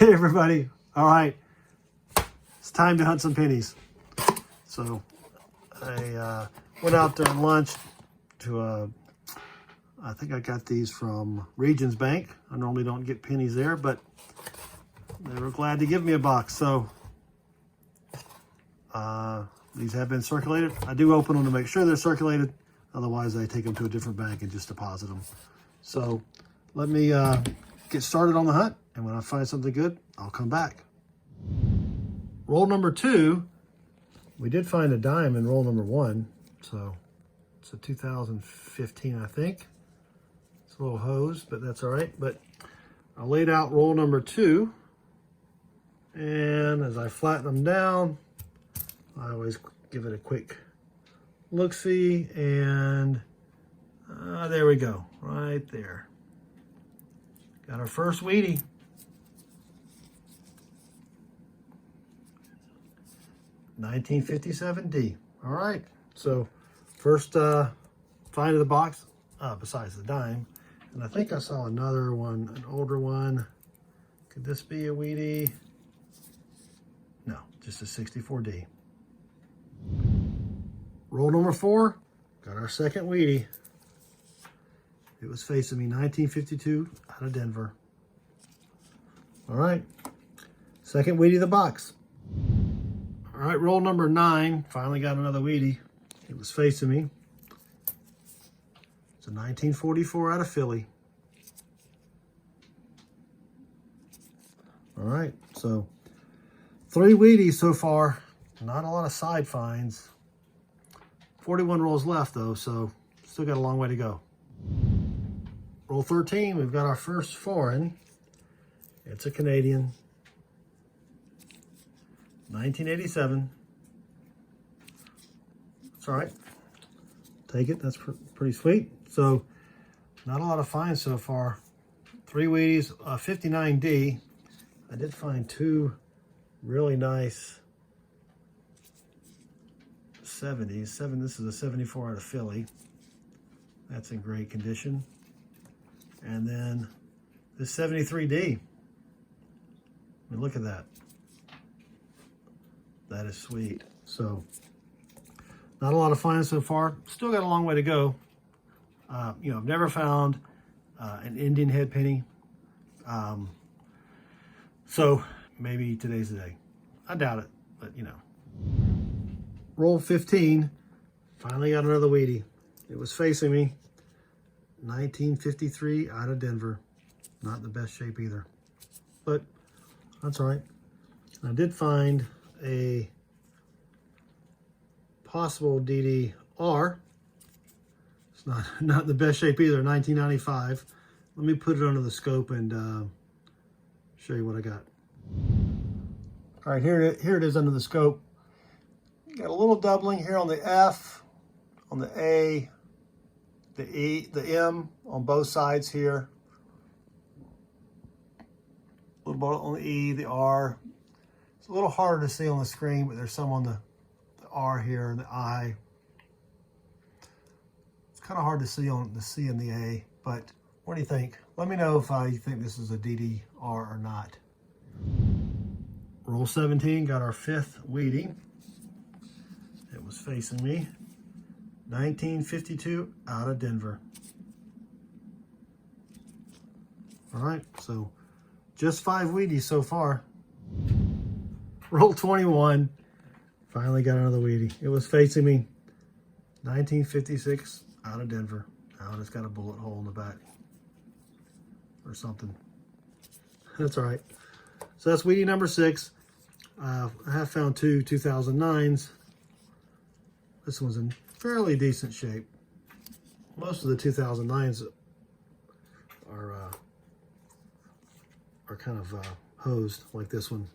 Hey everybody. All right. It's time to hunt some pennies. So I went out during lunch to, I think I got these from Regions Bank. I normally don't get pennies there, but they were glad to give me a box. So these have been circulated. I do open them to make sure they're circulated. Otherwise, I take them to a different bank and just deposit them. So let me get started on the hunt. And when I find something good, I'll come back. Roll number 2, we did find a dime in roll number 1. So it's a 2015, I think. It's a little hosed, but that's all right. But I laid out roll number 2. And as I flatten them down, I always give it a quick look-see. And there we go, right there. Got our first Wheatie. $1957D. All right, so first find of the box, besides the dime. And I think I saw another one, an older one. Could this be a Wheatie? No, just a 64D. Roll number 4, got our second Wheatie. It was facing me, 1952 out of Denver. All right, second Wheatie of the box. All right, roll number 9, finally got another Wheatie. It was facing me. It's a 1944 out of Philly. All right, so 3 Wheaties so far. Not a lot of side finds. 41 rolls left though, so still got a long way to go. Roll 13, we've got our first foreign. It's a Canadian. 1987. That's all right. Take it. That's pretty sweet. So, not a lot of finds so far. 3 Wheaties, 59D. I did find 2 really nice 70s. This is a 74 out of Philly. That's in great condition. And then this 73D. I mean, look at that. That is sweet. So, not a lot of finds so far. Still got a long way to go. You know, I've never found an Indian head penny. So, maybe today's the day. I doubt it, but you know. Roll 15. Finally got another Wheatie. It was facing me. 1953 out of Denver. Not in the best shape either. But that's all right. I did find a possible DDR. It's not in the best shape either, 1995. Let me put it under the scope and show you what I got. All right, here it is under the scope. Got a little doubling here on the F, on the A, the E, the M on both sides here. A little bit on the E, the R. It's a little harder to see on the screen, but there's some on the R here and the I. It's kind of hard to see on the C and the A, but what do you think? Let me know if you think this is a DDR or not. Roll 17, got our 5th Wheatie. It was facing me. 1952 out of Denver. All right, so just 5 Wheaties so far. Roll 21. Finally got another Wheatie. It was facing me. 1956 out of Denver. Oh, it's got a bullet hole in the back. Or something. That's all right. So that's Wheatie number 6. I have found 2 2009s. This one's in fairly decent shape. Most of the 2009s are kind of hosed like this one.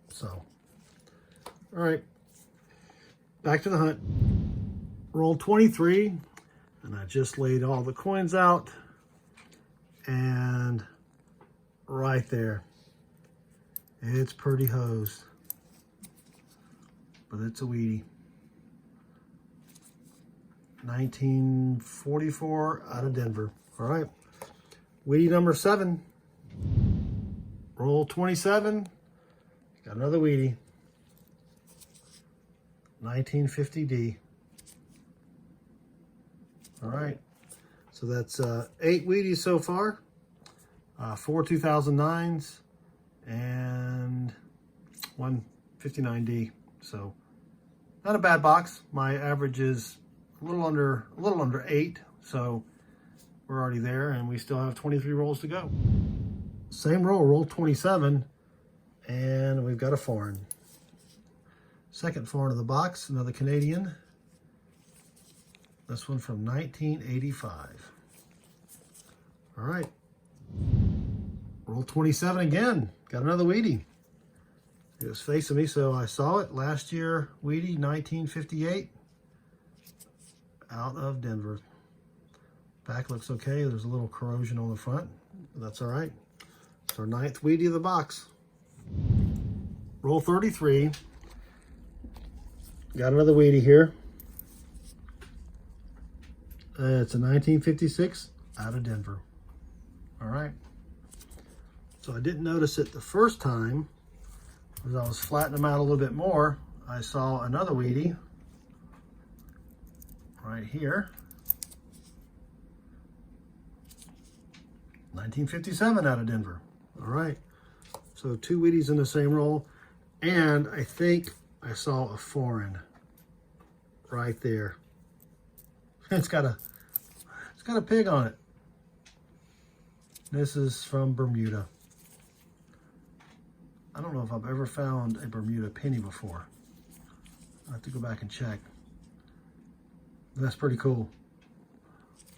So, all right, back to the hunt. Roll 23, and I just laid all the coins out, and right there, it's pretty hosed, but it's a Wheatie. 1944 out of Denver. All right, Wheatie number 7. Roll 27. Got another Wheatie. 1950D. All right. So that's 8 Wheaties so far. 4 2009s and 1 59D. So not a bad box. My average is a little under 8. So we're already there, and we still have 23 rolls to go. Same roll, roll 27, and we've got a foreign. Second foreign of the box, another Canadian. This one from 1985. All right. Roll 27 again. Got another Wheatie. It was facing me, so I saw it. Last year, Wheatie, 1958. Out of Denver. Back looks okay. There's a little corrosion on the front, but that's all right. It's our 9th Wheatie of the box. Roll 33. Got another Wheatie here. It's a 1956 out of Denver. All right. So I didn't notice it the first time. As I was flattening them out a little bit more, I saw another Wheatie right here. 1957 out of Denver. All right. So 2 Wheaties in the same roll. And I think I saw a foreign right there. It's got a pig on it. This is from Bermuda. I don't know if I've ever found a Bermuda penny before. I have to go back and check. That's pretty cool.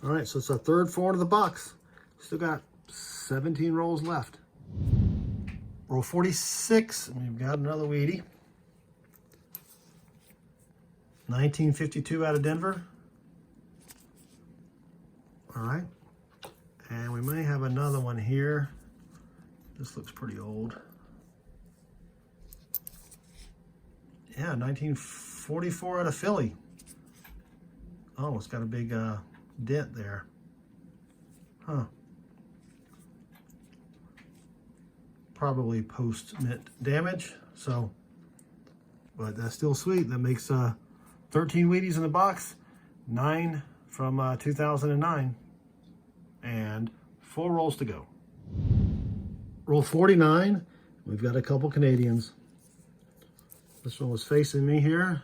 All right, so it's our 3rd foreign of the box. Still got 17 rolls left. Roll 46, and we've got another Wheatie. 1952 out of Denver. All right. And we may have another one here. This looks pretty old. Yeah, 1944 out of Philly. Oh, it's got a big dent there. Huh. Probably post-mint damage, so, but that's still sweet. That makes 13 Wheaties in the box, 9 from 2009, and 4 rolls to go. Roll 49, we've got a couple Canadians. This one was facing me here,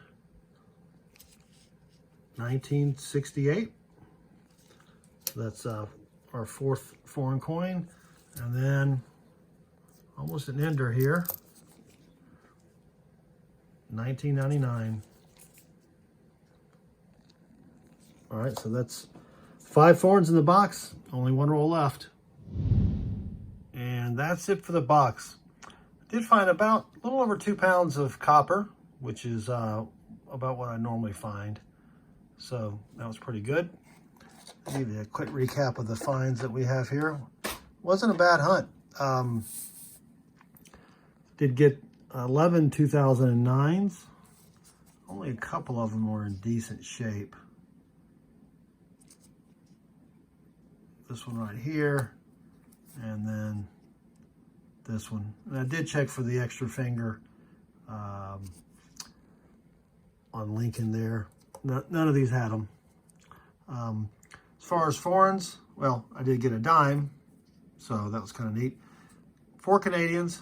1968. So that's our 4th foreign coin, and then almost an ender here, 1999. All right, so that's 5 foreigns in the box, only 1 roll left. And that's it for the box. I did find about a little over 2 pounds of copper, which is about what I normally find. So that was pretty good. I'll give you a quick recap of the finds that we have here. Wasn't a bad hunt. Did get 11 2009s. Only a couple of them were in decent shape. This one right here, and then this one. And I did check for the extra finger on Lincoln there. None of these had them. As far as foreigns, well, I did get a dime, so that was kind of neat. 4 Canadians,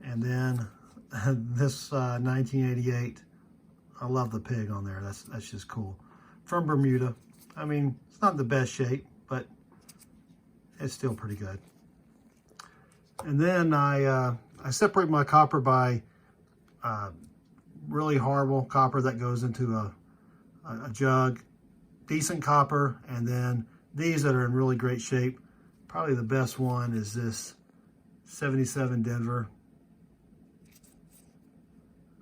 and then this 1988. I love the pig on there. That's just cool. From Bermuda. I mean, it's not in the best shape, but it's still pretty good. And then I separate my copper by really horrible copper that goes into a jug, decent copper, and then these that are in really great shape. Probably the best one is this 77 Denver.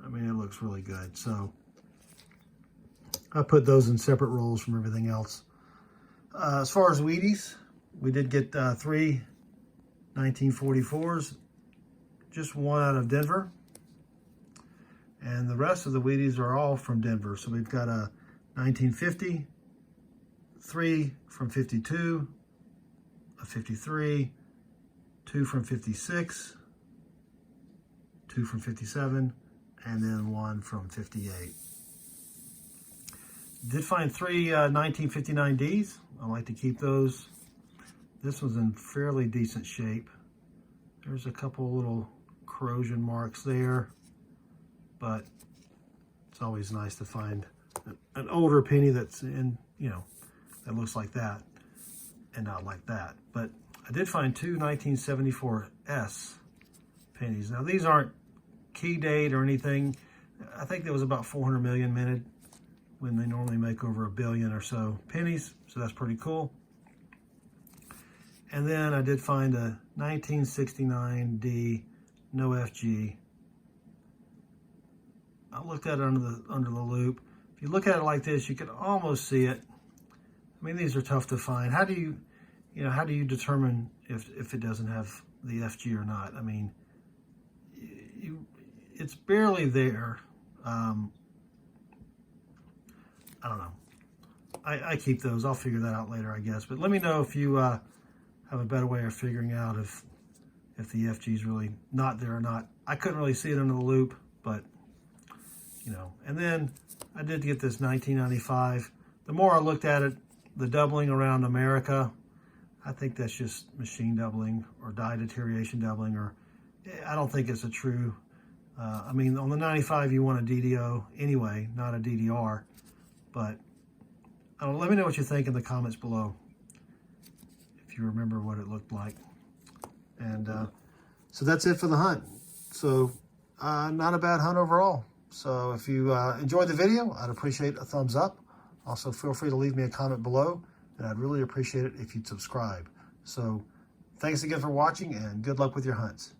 I mean, it looks really good. So I put those in separate rolls from everything else. As far as Wheaties, we did get 3 1944s, just 1 out of Denver. And the rest of the Wheaties are all from Denver. So we've got a 1950, 3 from 52, of 53, 2 from 56, 2 from 57, and then 1 from 58. Did find 3 1959Ds. I like to keep those. This was in fairly decent shape. There's a couple little corrosion marks there, but it's always nice to find an older penny that's in, you know, that looks like that and not like that. But I did find 2 1974S pennies. Now these aren't key date or anything. I think there was about 400 million minted when they normally make over 1 billion or so pennies. So that's pretty cool. And then I did find a 1969D, no FG. I looked at it under the loop. If you look at it like this, you can almost see it. I mean, these are tough to find. How do you determine if it doesn't have the FG or not? I mean, it's barely there. I don't know. I keep those. I'll figure that out later, I guess. But let me know if you have a better way of figuring out if the FG is really not there or not. I couldn't really see it under the loop, but you know. And then I did get this 1995. The more I looked at it, the doubling around America, I think that's just machine doubling or die deterioration doubling, or I don't think it's a true. I mean, on the 95 you want a DDO anyway, not a DDR. But I don't know, let me know what you think in the comments below, if you remember what it looked like. And so that's it for the hunt. So not a bad hunt overall. So if you enjoyed the video, I'd appreciate a thumbs up. Also, feel free to leave me a comment below, and I'd really appreciate it if you'd subscribe. So thanks again for watching, and good luck with your hunts.